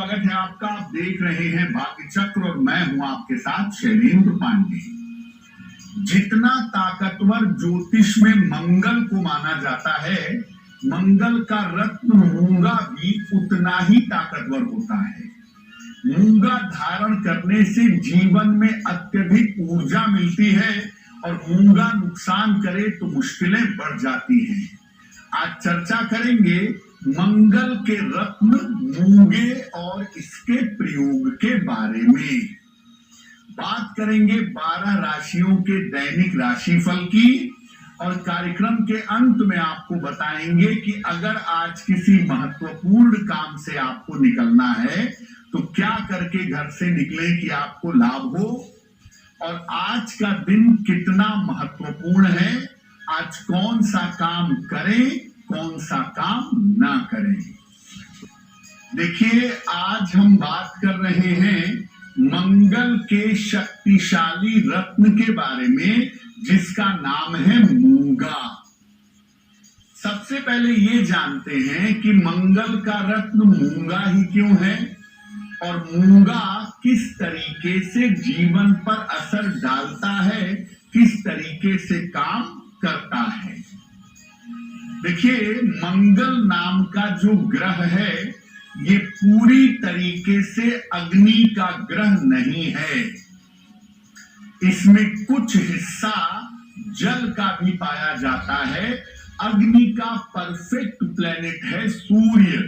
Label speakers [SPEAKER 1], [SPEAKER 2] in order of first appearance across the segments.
[SPEAKER 1] स्वागत है आपका। आप देख रहे हैं भाग्य चक्र और मैं हूं आपके साथ शैलेंद्र पांडे। जितना ताकतवर ज्योतिष में मंगल को माना जाता है, मंगल का रत्न मूंगा भी उतना ही ताकतवर होता है। मूंगा धारण करने से जीवन में अत्यधिक ऊर्जा मिलती है और मूंगा नुकसान करे तो मुश्किलें बढ़ जाती हैं। आज चर्चा करेंगे मंगल के रत्न मूंगे और इसके प्रयोग के बारे में। बात करेंगे 12 राशियों के दैनिक राशिफल की और कार्यक्रम के अंत में आपको बताएंगे कि अगर आज किसी महत्वपूर्ण काम से आपको निकलना है तो क्या करके घर से निकले कि आपको लाभ हो, और आज का दिन कितना महत्वपूर्ण है, आज कौन सा काम करें कौन सा काम ना करें। देखिए, आज हम बात कर रहे हैं मंगल के शक्तिशाली रत्न के बारे में जिसका नाम है मूंगा। सबसे पहले ये जानते हैं कि मंगल का रत्न मूंगा ही क्यों है और मूंगा किस तरीके से जीवन पर असर डालता है, किस तरीके से काम करता है। देखिए, मंगल नाम का जो ग्रह है ये पूरी तरीके से अग्नि का ग्रह नहीं है। इसमें कुछ हिस्सा जल का भी पाया जाता है। अग्नि का परफेक्ट प्लेनेट है सूर्य,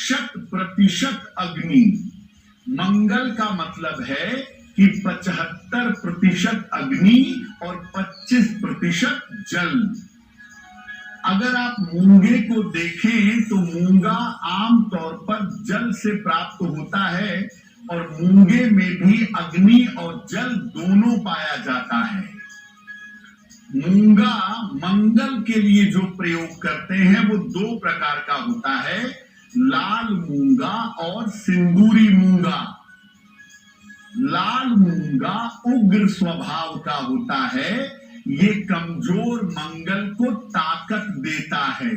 [SPEAKER 1] 100% अग्नि। मंगल का मतलब है कि 75% अग्नि और 25% जल। अगर आप मूंगे को देखें तो मूंगा आमतौर पर जल से प्राप्त होता है और मूंगे में भी अग्नि और जल दोनों पाया जाता है। मूंगा मंगल के लिए जो प्रयोग करते हैं वो 2 प्रकार का होता है, लाल मूंगा और सिंदूरी मूंगा। लाल मूंगा उग्र स्वभाव का होता है, ये कमजोर मंगल को ताकत देता है।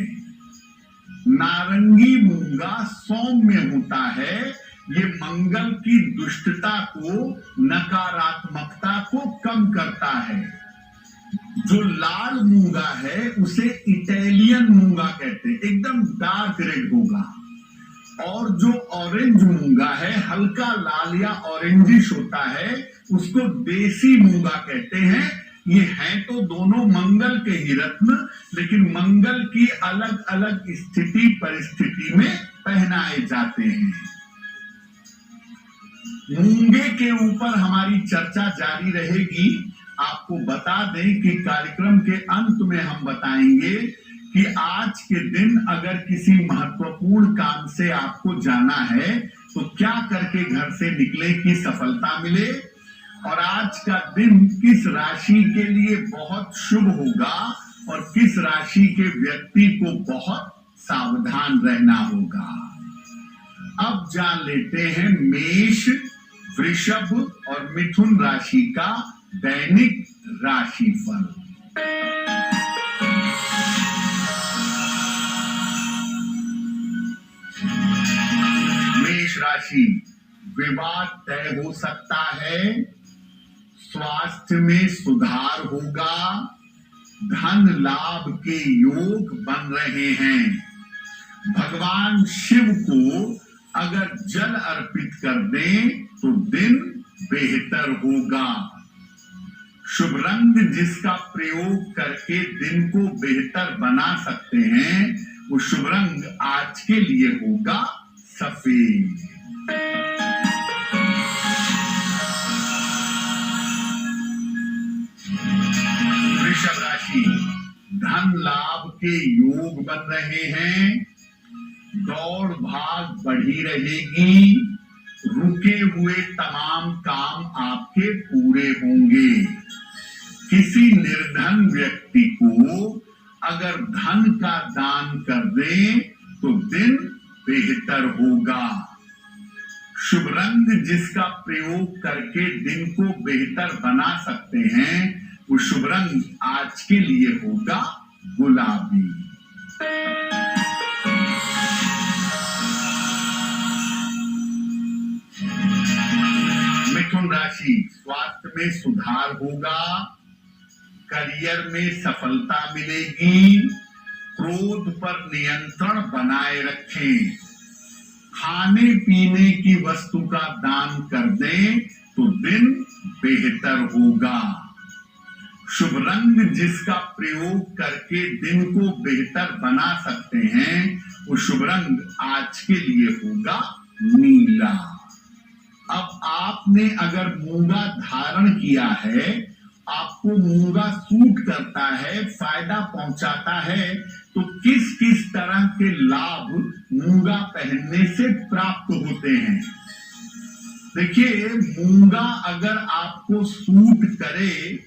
[SPEAKER 1] नारंगी मूंगा सौम्य होता है, ये मंगल की दुष्टता को, नकारात्मकता को कम करता है। जो लाल मूंगा है उसे इटालियन मूंगा कहते हैं, एकदम डार्क रेड होगा। और जो ऑरेंज मूंगा है, हल्का लाल या ऑरेंजिश होता है, उसको देसी मूंगा कहते हैं। ये हैं तो दोनों मंगल के ही रत्न, लेकिन मंगल की अलग अलग स्थिति परिस्थिति में पहनाए जाते हैं। मूंगे के ऊपर हमारी चर्चा जारी रहेगी। आपको बता दें कि कार्यक्रम के अंत में हम बताएंगे कि आज के दिन अगर किसी महत्वपूर्ण काम से आपको जाना है तो क्या करके घर से निकले कि सफलता मिले, और आज का दिन किस राशि के लिए बहुत शुभ होगा और किस राशि के व्यक्ति को बहुत सावधान रहना होगा। अब जान लेते हैं मेष, वृषभ और मिथुन राशि का दैनिक राशिफल। मेष राशि, विवाद तय हो सकता है, स्वास्थ्य में सुधार होगा, धन लाभ के योग बन रहे हैं। भगवान शिव को अगर जल अर्पित कर दें तो दिन बेहतर होगा। शुभ रंग जिसका प्रयोग करके दिन को बेहतर बना सकते हैं वो शुभ रंग आज के लिए होगा सफेद। वृषभ राशि, धन लाभ के योग बन रहे हैं, दौड़ भाग बढ़ी रहेगी, रुके हुए तमाम काम आपके पूरे होंगे। किसी निर्धन व्यक्ति को अगर धन का दान कर दें तो दिन बेहतर होगा। शुभ रंग जिसका प्रयोग करके दिन को बेहतर बना सकते हैं वो शुभ रंग आज के लिए होगा गुलाबी। मिथुन राशि, स्वास्थ्य में सुधार होगा, करियर में सफलता मिलेगी, क्रोध पर नियंत्रण बनाए रखें, खाने पीने की वस्तु का दान कर दें तो दिन बेहतर होगा। शुभ रंग जिसका प्रयोग करके दिन को बेहतर बना सकते हैं वो शुभ रंग आज के लिए होगा नीला। अब आपने अगर मूंगा धारण किया है, आपको मूंगा सूट करता है, फायदा पहुंचाता है, तो किस किस तरह के लाभ मूंगा पहनने से प्राप्त होते हैं। देखिए, मूंगा अगर आपको सूट करे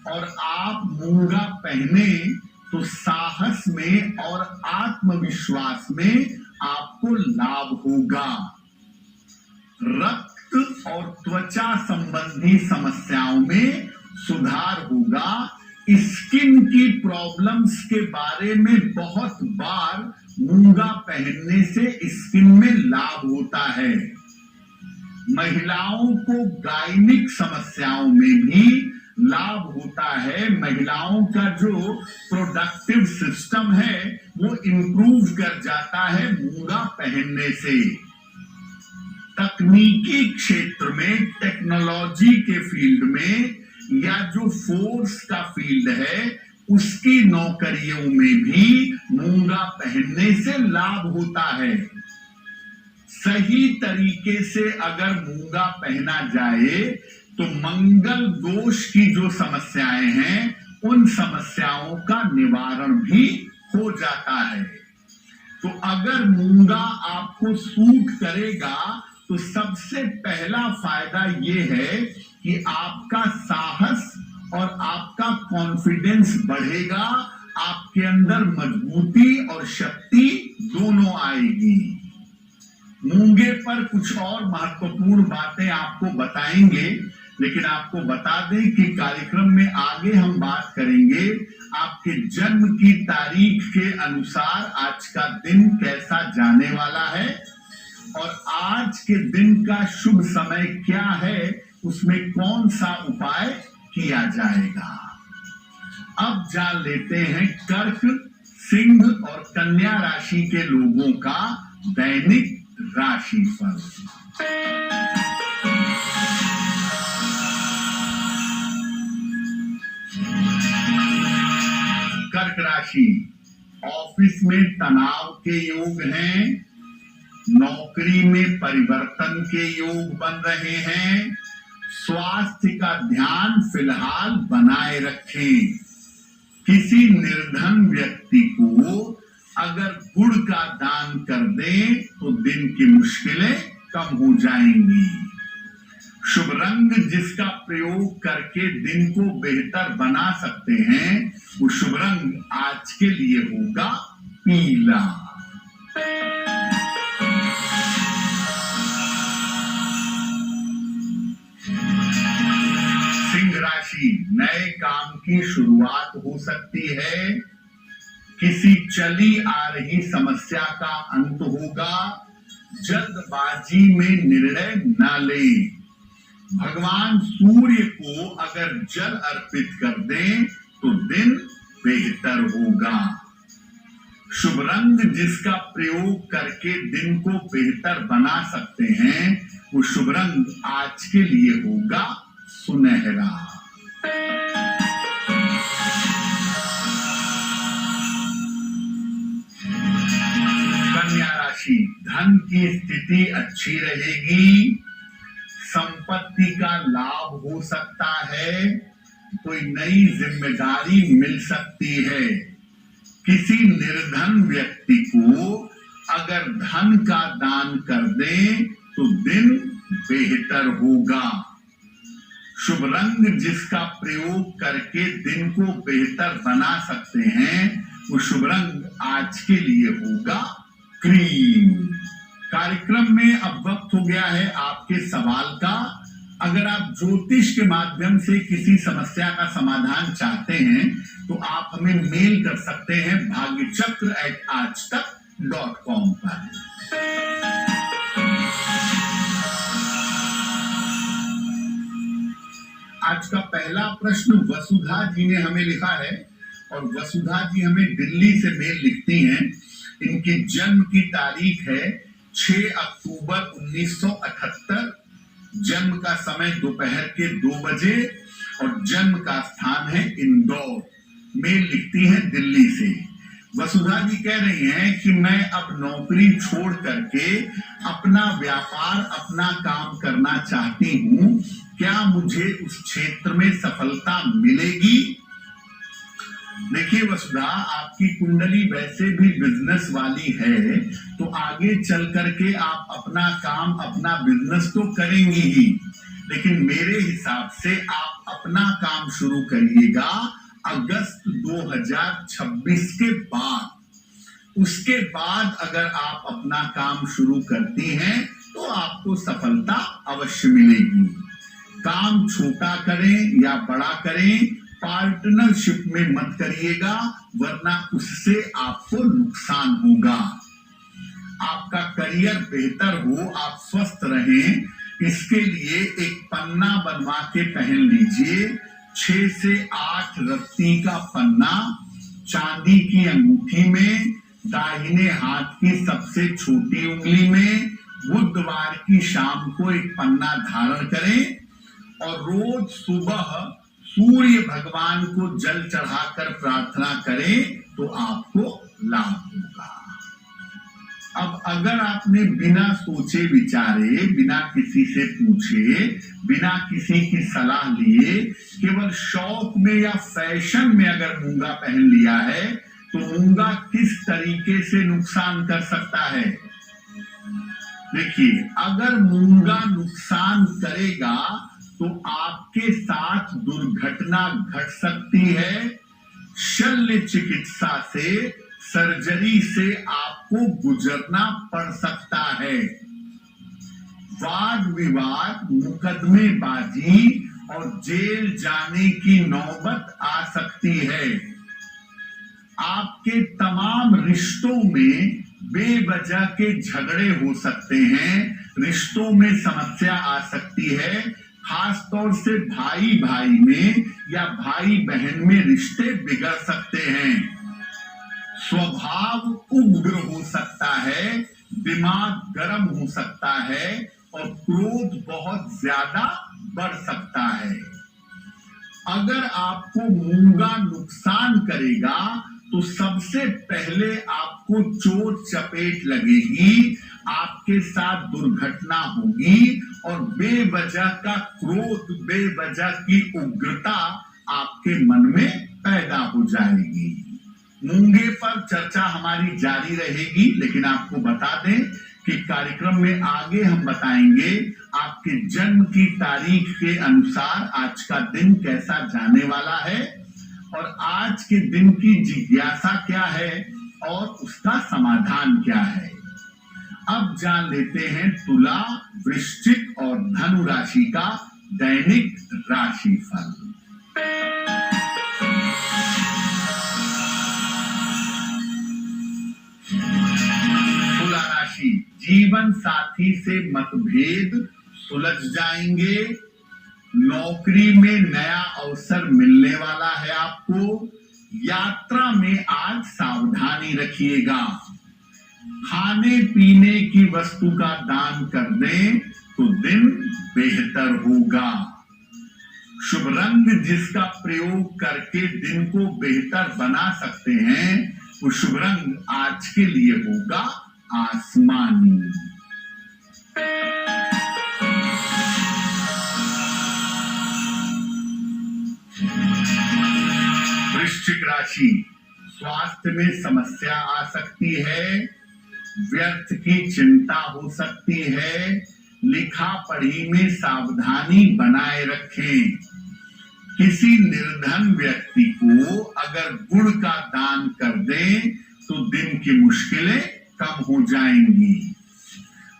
[SPEAKER 1] और आप मूंगा पहने तो साहस में और आत्मविश्वास में आपको लाभ होगा। रक्त और त्वचा संबंधी समस्याओं में सुधार होगा। स्किन की प्रॉब्लम्स के बारे में बहुत बार मूंगा पहनने से स्किन में लाभ होता है। महिलाओं को गायनिक समस्याओं में भी लाभ होता है। महिलाओं का जो प्रोडक्टिव सिस्टम है वो इंप्रूव कर जाता है मूंगा पहनने से। तकनीकी क्षेत्र में, टेक्नोलॉजी के फील्ड में या जो फोर्स का फील्ड है उसकी नौकरियों में भी मूंगा पहनने से लाभ होता है। सही तरीके से अगर मूंगा पहना जाए तो मंगल दोष की जो समस्याएं हैं उन समस्याओं का निवारण भी हो जाता है। तो अगर मूंगा आपको सूट करेगा तो सबसे पहला फायदा ये है कि आपका साहस और आपका कॉन्फिडेंस बढ़ेगा, आपके अंदर मजबूती और शक्ति दोनों आएगी। मूंगे पर कुछ और महत्वपूर्ण बातें आपको बताएंगे, लेकिन आपको बता दें कि कार्यक्रम में आगे हम बात करेंगे आपके जन्म की तारीख के अनुसार आज का दिन कैसा जाने वाला है और आज के दिन का शुभ समय क्या है, उसमें कौन सा उपाय किया जाएगा। अब जान लेते हैं कर्क, सिंह और कन्या राशि के लोगों का दैनिक राशिफल। कर्क राशि, ऑफिस में तनाव के योग हैं, नौकरी में परिवर्तन के योग बन रहे हैं, स्वास्थ्य का ध्यान फिलहाल बनाए रखें। किसी निर्धन व्यक्ति को अगर गुड़ का दान कर दें तो दिन की मुश्किलें कम हो जाएंगी। शुभ रंग जिसका प्रयोग करके दिन को बेहतर बना सकते हैं वो शुभ रंग आज के लिए होगा पीला। सिंह राशि, नए काम की शुरुआत हो सकती है, किसी चली आ रही समस्या का अंत होगा, जल्दबाजी में निर्णय न लें। भगवान सूर्य को अगर जल अर्पित कर दें तो दिन बेहतर होगा। शुभ रंग जिसका प्रयोग करके दिन को बेहतर बना सकते हैं वो शुभ रंग आज के लिए होगा सुनहरा। कन्या राशि, धन की स्थिति अच्छी रहेगी, संपत्ति का लाभ हो सकता है, कोई नई जिम्मेदारी मिल सकती है। किसी निर्धन व्यक्ति को अगर धन का दान कर दें तो दिन बेहतर होगा। शुभ रंग जिसका प्रयोग करके दिन को बेहतर बना सकते हैं वो शुभ रंग आज के लिए होगा क्रीम। कार्यक्रम में अब वक्त हो गया है आपके सवाल का। अगर आप ज्योतिष के माध्यम से किसी समस्या का समाधान चाहते हैं तो आप हमें मेल कर सकते हैं भाग्यचक्र@aajtak.com पर। आज का पहला प्रश्न वसुधा जी ने हमें लिखा है और वसुधा जी हमें दिल्ली से मेल लिखती हैं। इनकी जन्म की तारीख है 6 अक्टूबर 1978, जन्म का समय दोपहर के 2 बजे और जन्म का स्थान है इंदौर। मेल लिखती है दिल्ली से। वसुधा जी कह रही हैं कि मैं अब नौकरी छोड़ करके अपना व्यापार, अपना काम करना चाहती हूं। क्या मुझे उस क्षेत्र में सफलता मिलेगी? देखिए वसुधा, आपकी कुंडली वैसे भी बिजनेस वाली है, तो आगे चल करके आप अपना काम, अपना बिजनेस तो करेंगी ही, लेकिन मेरे हिसाब से आप अपना काम शुरू करिएगा अगस्त 2026 के बाद। उसके बाद अगर आप अपना काम शुरू करती हैं तो आपको सफलता अवश्य मिलेगी। काम छोटा करें या बड़ा करें, पार्टनरशिप में मत करिएगा, वरना उससे आपको नुकसान होगा। आपका करियर बेहतर हो, आप स्वस्थ रहें, इसके लिए एक पन्ना बनवा के पहन लीजिए। 6 से 8 रत्ती का पन्ना चांदी की अंगूठी में, दाहिने हाथ की सबसे छोटी उंगली में, बुधवार की शाम को एक पन्ना धारण करें और रोज सुबह सूर्य भगवान को जल चढ़ाकर प्रार्थना करें तो आपको लाभ होगा। अब अगर आपने बिना सोचे विचारे, बिना किसी से पूछे, बिना किसी की सलाह लिए, केवल शौक में या फैशन में अगर मूंगा पहन लिया है, तो मूंगा किस तरीके से नुकसान कर सकता है? देखिए, अगर मूंगा नुकसान करेगा तो आपके साथ दुर्घटना घट सकती है। शल्य चिकित्सा से, सर्जरी से आपको गुजरना पड़ सकता है। वाद विवाद, मुकदमेबाजी और जेल जाने की नौबत आ सकती है। आपके तमाम रिश्तों में बेवजह के झगड़े हो सकते हैं, रिश्तों में समस्या आ सकती है। खासतौर से भाई भाई में या भाई बहन में रिश्ते बिगड़ सकते हैं। स्वभाव उग्र हो सकता है, दिमाग गर्म हो सकता है और क्रोध बहुत ज्यादा बढ़ सकता है। अगर आपको मूंगा नुकसान करेगा तो सबसे पहले आपको चोट चपेट लगेगी, आपके साथ दुर्घटना होगी और बेवजह का क्रोध, बेवजह की उग्रता आपके मन में पैदा हो जाएगी। मूंगे पर चर्चा हमारी जारी रहेगी, लेकिन आपको बता दें कि कार्यक्रम में आगे हम बताएंगे आपके जन्म की तारीख के अनुसार आज का दिन कैसा जाने वाला है और आज के दिन की जिज्ञासा क्या है और उसका समाधान क्या है। अब जान लेते हैं तुला, वृश्चिक और धनु राशि का दैनिक राशिफल। तुला राशि, जीवन साथी से मतभेद सुलझ जाएंगे। नौकरी में नया अवसर मिलने वाला है आपको। यात्रा में आज सावधानी रखिएगा। खाने पीने की वस्तु का दान कर दें तो दिन बेहतर होगा। शुभ रंग जिसका प्रयोग करके दिन को बेहतर बना सकते हैं, वो शुभ रंग आज के लिए होगा आसमानी। वृश्चिक राशि, स्वास्थ्य में समस्या आ सकती है, व्यर्थ की चिंता हो सकती है। लिखा पढ़ी में सावधानी बनाए रखें। किसी निर्धन व्यक्ति को अगर गुड़ का दान कर दें तो दिन की मुश्किलें कम हो जाएंगी।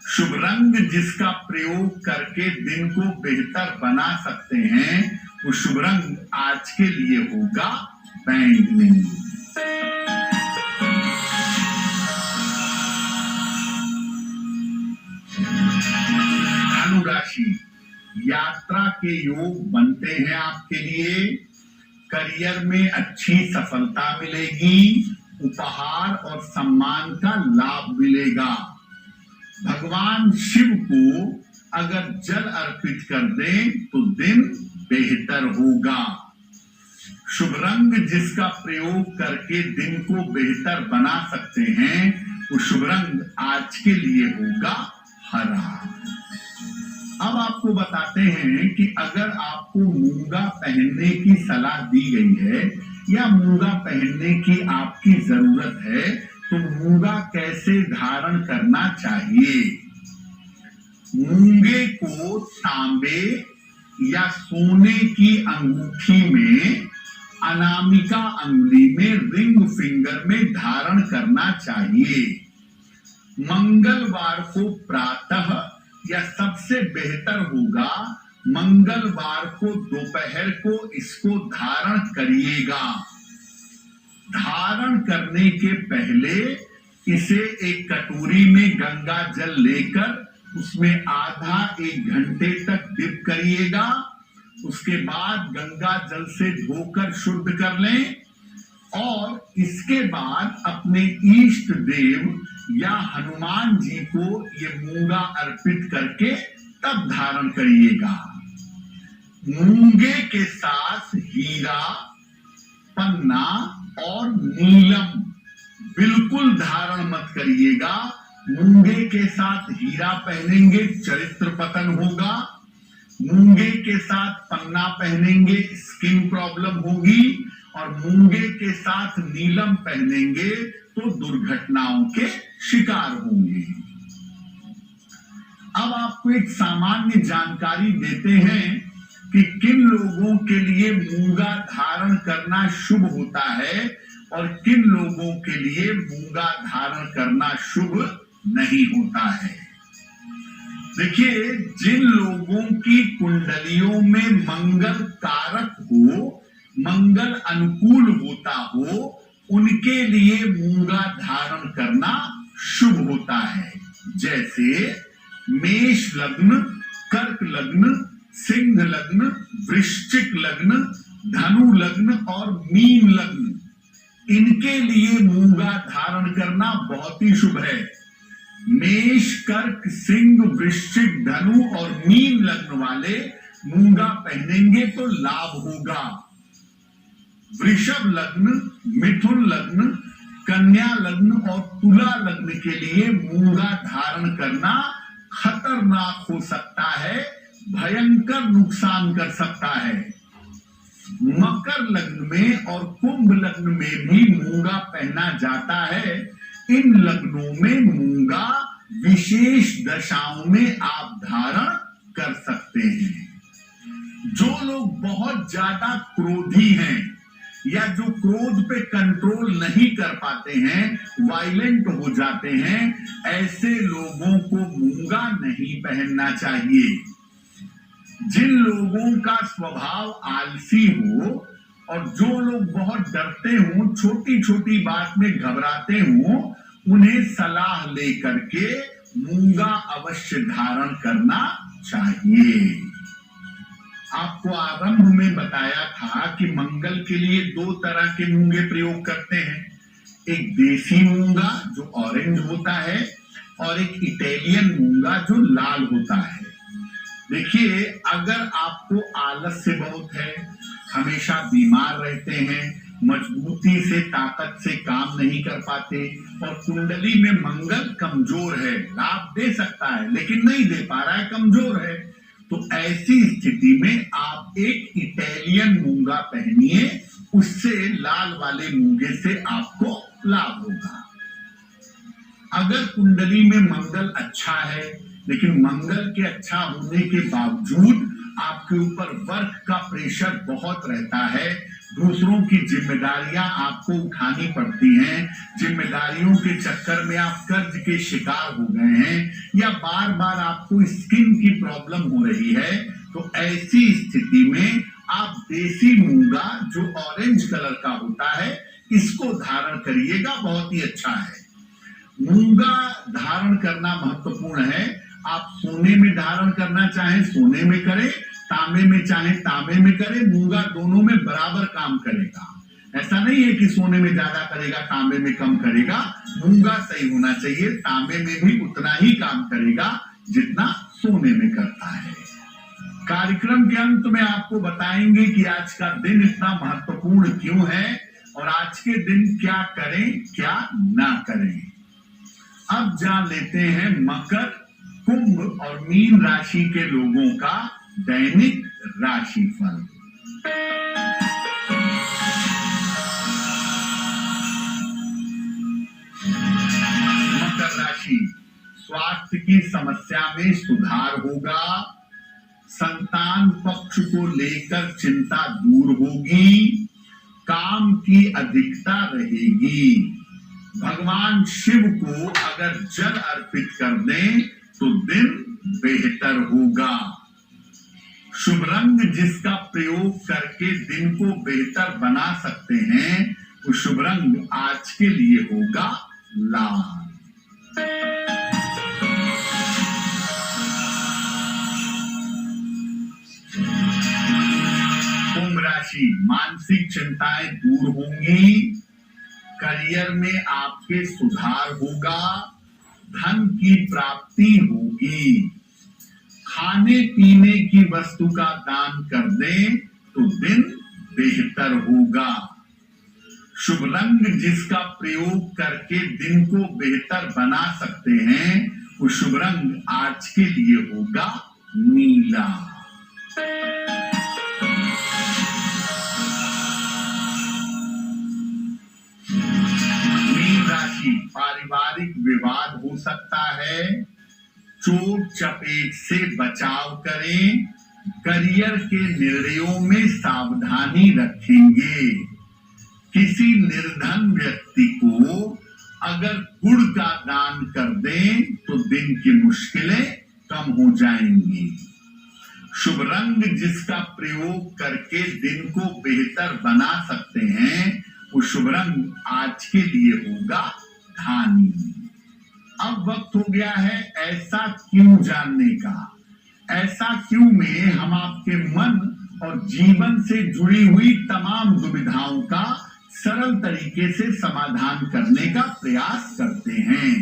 [SPEAKER 1] शुभ रंग जिसका प्रयोग करके दिन को बेहतर बना सकते हैं, वो शुभ रंग आज के लिए होगा बैंगनी। धनु राशि, यात्रा के योग बनते हैं आपके लिए, करियर में अच्छी सफलता मिलेगी, उपहार और सम्मान का लाभ मिलेगा। भगवान शिव को अगर जल अर्पित कर दें तो दिन बेहतर होगा। शुभ रंग जिसका प्रयोग करके दिन को बेहतर बना सकते हैं वो शुभ रंग आज के लिए होगा हरा। अब आपको बताते हैं कि अगर आपको मूंगा पहनने की सलाह दी गई है या मूंगा पहनने की आपकी जरूरत है तो मूंगा कैसे धारण करना चाहिए। मूंगे को तांबे या सोने की अंगूठी में अनामिका अंगुली में रिंग फिंगर में धारण करना चाहिए। मंगलवार को प्रातः या सबसे बेहतर होगा मंगलवार को दोपहर को इसको धारण करिएगा। धारण करने के पहले इसे एक कटोरी में गंगा जल लेकर उसमें आधा एक घंटे तक डिप करिएगा। उसके बाद गंगा जल से धोकर शुद्ध कर लें और इसके बाद अपने इष्ट देव या हनुमान जी को ये मूंगा अर्पित करके तब धारण करिएगा। मूंगे के साथ हीरा, पन्ना और नीलम बिल्कुल धारण मत करिएगा। मूंगे के साथ हीरा पहनेंगे चरित्र पतन होगा, मूंगे के साथ पन्ना पहनेंगे स्किन प्रॉब्लम होगी और मूंगे के साथ नीलम पहनेंगे तो दुर्घटनाओं के शिकार होंगे। अब आपको एक सामान्य जानकारी देते हैं कि किन लोगों के लिए मूंगा धारण करना शुभ होता है और किन लोगों के लिए मूंगा धारण करना शुभ नहीं होता है। देखिए, जिन लोगों की कुंडलियों में मंगल कारक हो, मंगल अनुकूल होता हो, उनके लिए मूंगा धारण करना शुभ होता है। जैसे मेष लग्न, कर्क लग्न, सिंह लग्न, वृश्चिक लग्न, धनु लग्न और मीन लग्न, इनके लिए मूंगा धारण करना बहुत ही शुभ है। मेष, कर्क, सिंह, वृश्चिक, धनु और मीन लग्न वाले मूंगा पहनेंगे तो लाभ होगा। वृषभ लग्न, मिथुन लग्न, कन्या लग्न और तुला लग्न के लिए मूंगा धारण करना खतरनाक हो सकता है, भयंकर नुकसान कर सकता है। मकर लग्न में और कुंभ लग्न में भी मूंगा पहना जाता है। इन लग्नों में मूंगा विशेष दशाओं में आप धारण कर सकते हैं। जो लोग बहुत ज्यादा क्रोधी हैं या जो क्रोध पे कंट्रोल नहीं कर पाते हैं, वायलेंट हो जाते हैं, ऐसे लोगों को मूंगा नहीं पहनना चाहिए। जिन लोगों का स्वभाव आलसी हो और जो लोग बहुत डरते हों, छोटी छोटी बात में घबराते हों, उन्हें सलाह लेकर के मूंगा अवश्य धारण करना चाहिए। आपको आरंभ में बताया था कि मंगल के लिए दो तरह के मूंगे प्रयोग करते हैं, एक देसी मूंगा जो ऑरेंज होता है और एक इटालियन मूंगा जो लाल होता है। देखिए, अगर आपको आलस्य बहुत है, हमेशा बीमार रहते हैं, मजबूती से ताकत से काम नहीं कर पाते और कुंडली में मंगल कमजोर है, लाभ दे सकता है लेकिन नहीं दे पा रहा है, कमजोर है, तो ऐसी स्थिति में आप एक इटालियन मूंगा पहनिए, उससे लाल वाले मूंगे से आपको लाभ होगा। अगर कुंडली में मंगल अच्छा है लेकिन मंगल के अच्छा होने के बावजूद आपके ऊपर वर्क का प्रेशर बहुत रहता है, दूसरों की जिम्मेदारियां आपको उठानी पड़ती हैं, जिम्मेदारियों के चक्कर में आप कर्ज के शिकार हो गए हैं या बार बार आपको स्किन की प्रॉब्लम हो रही है, तो ऐसी स्थिति में आप देसी मूंगा जो ऑरेंज कलर का होता है इसको धारण करिएगा, बहुत ही अच्छा है। मूंगा धारण करना महत्वपूर्ण है। आप सोने में धारण करना चाहें सोने में करें, तांबे में चाहे तांबे में करे, मूंगा दोनों में बराबर काम करेगा। ऐसा नहीं है कि सोने में ज्यादा करेगा तांबे में कम करेगा। मूंगा सही होना चाहिए, तांबे में भी उतना ही काम करेगा जितना सोने में करता है। कार्यक्रम के अंत में आपको बताएंगे कि आज का दिन इतना महत्वपूर्ण क्यों है और आज के दिन क्या करें क्या ना करें। अब जान लेते हैं मकर, कुंभ और मीन राशि के लोगों का दैनिक राशिफल। मकर राशि, स्वास्थ्य की समस्या में सुधार होगा। संतान पक्ष को लेकर चिंता दूर होगी। काम की अधिकता रहेगी। भगवान शिव को अगर जल अर्पित कर दें तो दिन बेहतर होगा। शुभ रंग जिसका प्रयोग करके दिन को बेहतर बना सकते हैं वो शुभ रंग आज के लिए होगा लाल। कुंभ राशि, मानसिक चिंताएं दूर होंगी। करियर में आपके सुधार होगा। धन की प्राप्ति होगी। खाने पीने की वस्तु का दान कर दें तो दिन बेहतर होगा। शुभ रंग जिसका प्रयोग करके दिन को बेहतर बना सकते हैं वो शुभ रंग आज के लिए होगा नीला। मीन राशि, पारिवारिक विवाद हो सकता है। चोट चपेट से बचाव करें। करियर के निर्णयों में सावधानी रखेंगे। किसी निर्धन व्यक्ति को अगर गुड़ का दान कर दें तो दिन की मुश्किलें कम हो जाएंगी। शुभ रंग जिसका प्रयोग करके दिन को बेहतर बना सकते हैं वो शुभ रंग आज के लिए होगा धानी। अब वक्त हो गया है ऐसा क्यों जानने का। ऐसा क्यों में हम आपके मन और जीवन से जुड़ी हुई तमाम दुविधाओं का सरल तरीके से समाधान करने का प्रयास करते हैं।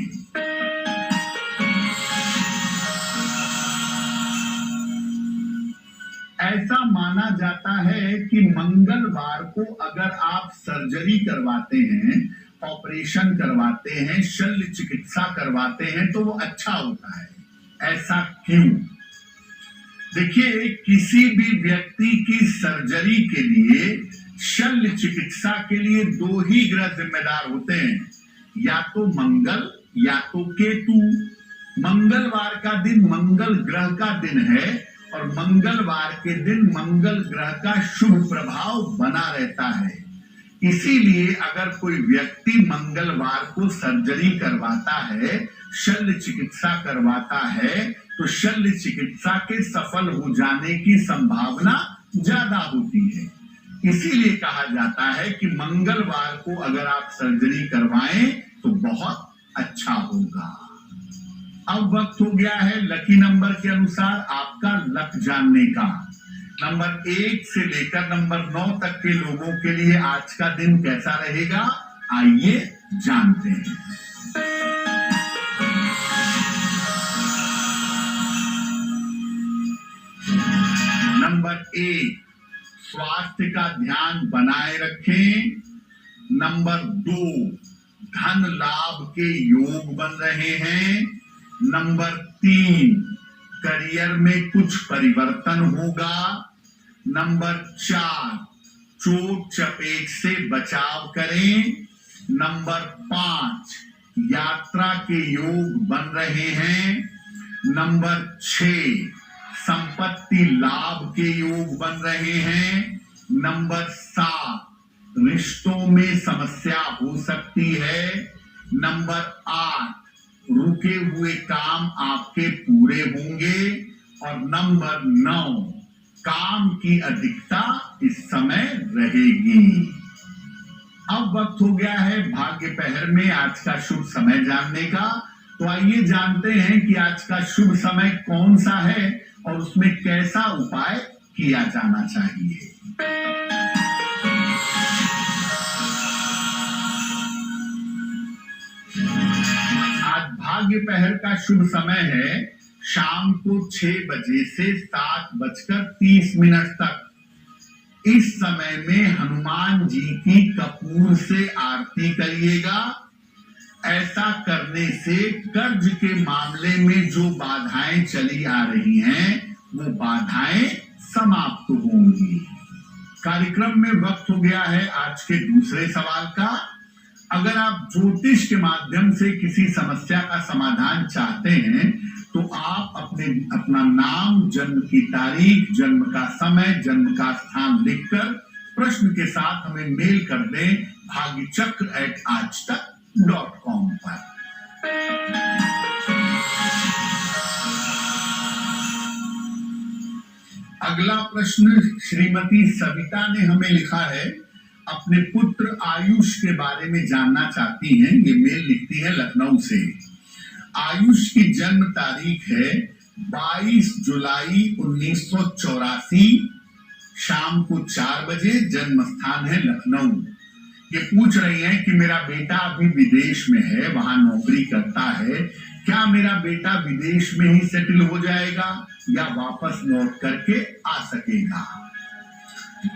[SPEAKER 1] ऐसा माना जाता है कि मंगलवार को अगर आप सर्जरी करवाते हैं, ऑपरेशन करवाते हैं, शल्य चिकित्सा करवाते हैं तो वो अच्छा होता है। ऐसा क्यों? देखिए, किसी भी व्यक्ति की सर्जरी के लिए, शल्य चिकित्सा के लिए दो ही ग्रह जिम्मेदार होते हैं, या तो मंगल या तो केतु। मंगलवार का दिन मंगल ग्रह का दिन है और मंगलवार के दिन मंगल ग्रह का शुभ प्रभाव बना रहता है। इसीलिए अगर कोई व्यक्ति मंगलवार को सर्जरी करवाता है, शल्य चिकित्सा करवाता है तो शल्य चिकित्सा के सफल हो जाने की संभावना ज्यादा होती है। इसीलिए कहा जाता है कि मंगलवार को अगर आप सर्जरी करवाएं तो बहुत अच्छा होगा। अब वक्त हो गया है लकी नंबर के अनुसार आपका लक जानने का। नंबर 1 से लेकर नंबर 9 तक के लोगों के लिए आज का दिन कैसा रहेगा, आइए जानते हैं। नंबर 1, स्वास्थ्य का ध्यान बनाए रखें। नंबर 2, धन लाभ के योग बन रहे हैं। नंबर 3, करियर में कुछ परिवर्तन होगा। नंबर 4, चोट चपेट से बचाव करें। नंबर 5, यात्रा के योग बन रहे हैं। नंबर 6, संपत्ति लाभ के योग बन रहे हैं। नंबर 7, रिश्तों में समस्या हो सकती है। नंबर 8, रुके हुए काम आपके पूरे होंगे। और नंबर 9, काम की अधिकता इस समय रहेगी। अब वक्त हो गया है भाग्य पहर में आज का शुभ समय जानने का। तो आइए जानते हैं कि आज का शुभ समय कौन सा है और उसमें कैसा उपाय किया जाना चाहिए। आज भाग्य पहर का शुभ समय है शाम को 6 बजे से 7:30 तक। इस समय में हनुमान जी की कपूर से आरती करिएगा। ऐसा करने से कर्ज के मामले में जो बाधाएं चली आ रही हैं, वो बाधाएं समाप्त होंगी। कार्यक्रम में वक्त हो गया है आज के दूसरे सवाल का। अगर आप ज्योतिष के माध्यम से किसी समस्या का समाधान चाहते हैं तो आप अपना नाम, जन्म की तारीख, जन्म का समय, जन्म का स्थान लिखकर प्रश्न के साथ हमें मेल कर दें भाग्यचक्र@aajtak.com पर। अगला प्रश्न श्रीमती सविता ने हमें लिखा है, अपने पुत्र आयुष के बारे में जानना चाहती हैं। ये मेल लिखती है लखनऊ से। आयुष की जन्म तारीख है 22 जुलाई 1984, शाम को 4 बजे। जन्म स्थान है लखनऊ। ये पूछ रही हैं कि मेरा बेटा अभी विदेश में है, वहां नौकरी करता है, क्या मेरा बेटा विदेश में ही सेटल हो जाएगा या वापस लौट करके आ सकेगा।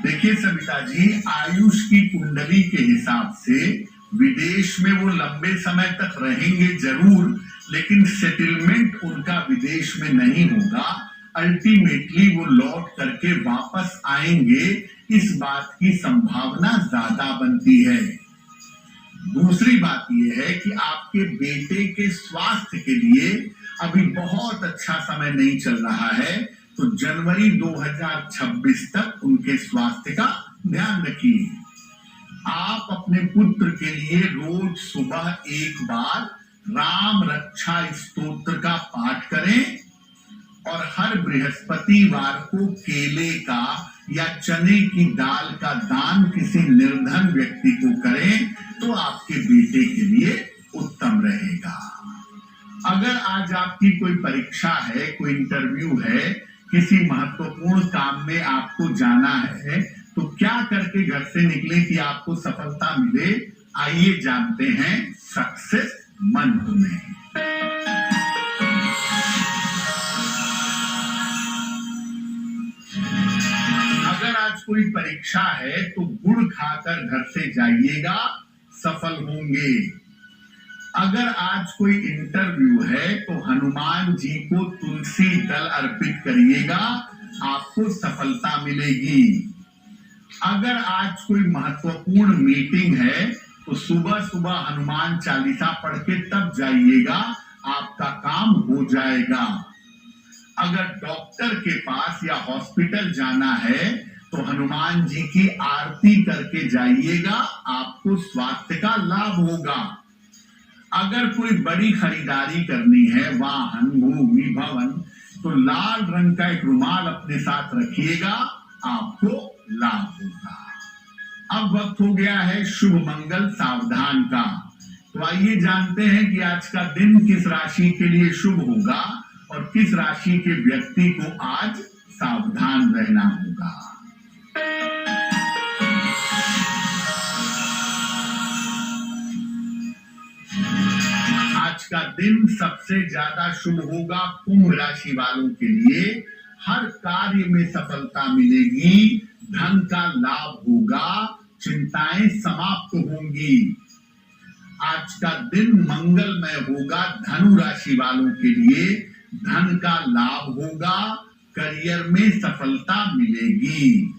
[SPEAKER 1] देखिए सविता जी, आयुष की कुंडली के हिसाब से विदेश में वो लंबे समय तक रहेंगे जरूर, लेकिन सेटलमेंट उनका विदेश में नहीं होगा। अल्टीमेटली वो लौट करके वापस आएंगे, इस बात की संभावना ज्यादा बनती है। दूसरी बात यह है कि आपके बेटे के स्वास्थ्य के लिए अभी बहुत अच्छा समय नहीं चल रहा है, तो जनवरी 2026 तक उनके स्वास्थ्य का ध्यान रखिए। आप अपने पुत्र के लिए रोज सुबह एक बार राम रक्षा स्तोत्र का पाठ करें और हर बृहस्पतिवार को केले का या चने की दाल का दान किसी निर्धन व्यक्ति को करें तो आपके बेटे के लिए उत्तम रहेगा। अगर आज आपकी कोई परीक्षा है, कोई इंटरव्यू है, किसी महत्वपूर्ण काम में आपको जाना है, तो क्या करके घर से निकले कि आपको सफलता मिले। आइए जानते हैं सक्सेस मंत्र में। अगर आज कोई परीक्षा है तो गुड़ खाकर घर से जाइएगा, सफल होंगे। अगर आज कोई इंटरव्यू है तो हनुमान जी को तुलसी दल अर्पित करिएगा, आपको सफलता मिलेगी। अगर आज कोई महत्वपूर्ण मीटिंग है तो सुबह सुबह हनुमान चालीसा पढ़ के तब जाइएगा, आपका काम हो जाएगा। अगर डॉक्टर के पास या हॉस्पिटल जाना है तो हनुमान जी की आरती करके जाइएगा, आपको स्वास्थ्य का लाभ होगा। अगर कोई बड़ी खरीदारी करनी है, वाहन, भूमि, भवन, तो लाल रंग का एक रुमाल अपने साथ रखिएगा, आपको लाभ होगा। अब वक्त हो गया है शुभ मंगल सावधान का। तो आइए जानते हैं कि आज का दिन किस राशि के लिए शुभ होगा और किस राशि के व्यक्ति को आज सावधान रहना होगा। आज का दिन सबसे ज्यादा शुभ होगा कुंभ राशि वालों के लिए। हर कार्य में सफलता मिलेगी, धन का लाभ होगा, चिंताएं समाप्त होंगी। आज का दिन मंगलमय होगा धनु राशि वालों के लिए। धन का लाभ होगा, करियर में सफलता मिलेगी।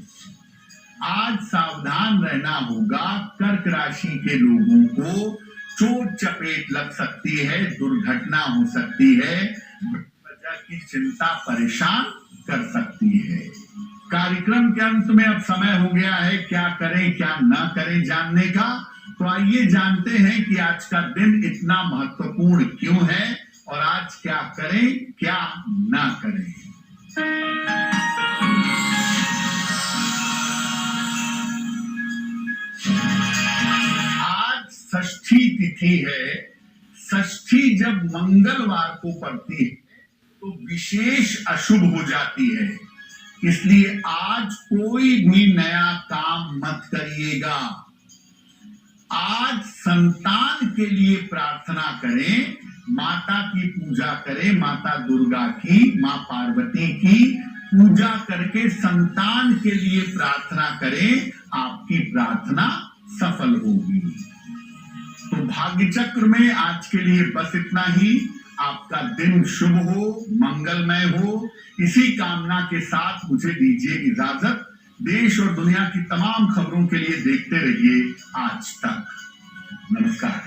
[SPEAKER 1] आज सावधान रहना होगा, कर्क राशि के लोगों को चोट चपेट लग सकती है, दुर्घटना हो सकती है, वजह की चिंता परेशान कर सकती है। कार्यक्रम के अंत में अब समय हो गया है क्या करें क्या ना करें जानने का। तो आइए जानते हैं कि आज का दिन इतना महत्वपूर्ण क्यों है और आज क्या करें क्या ना करें। आज षष्ठी तिथि है, षष्ठी जब मंगलवार को पड़ती है तो विशेष अशुभ हो जाती है। इसलिए आज कोई भी नया काम मत करिएगा। आज संतान के लिए प्रार्थना करें, माता की पूजा करें, माता दुर्गा की, मां पार्वती की पूजा करके संतान के लिए प्रार्थना करें, आपकी प्रार्थना सफल होगी। तो भाग्य चक्र में आज के लिए बस इतना ही। आपका दिन शुभ हो, मंगलमय हो, इसी कामना के साथ मुझे दीजिए इजाजत। देश और दुनिया की तमाम खबरों के लिए देखते रहिए आज तक। नमस्कार।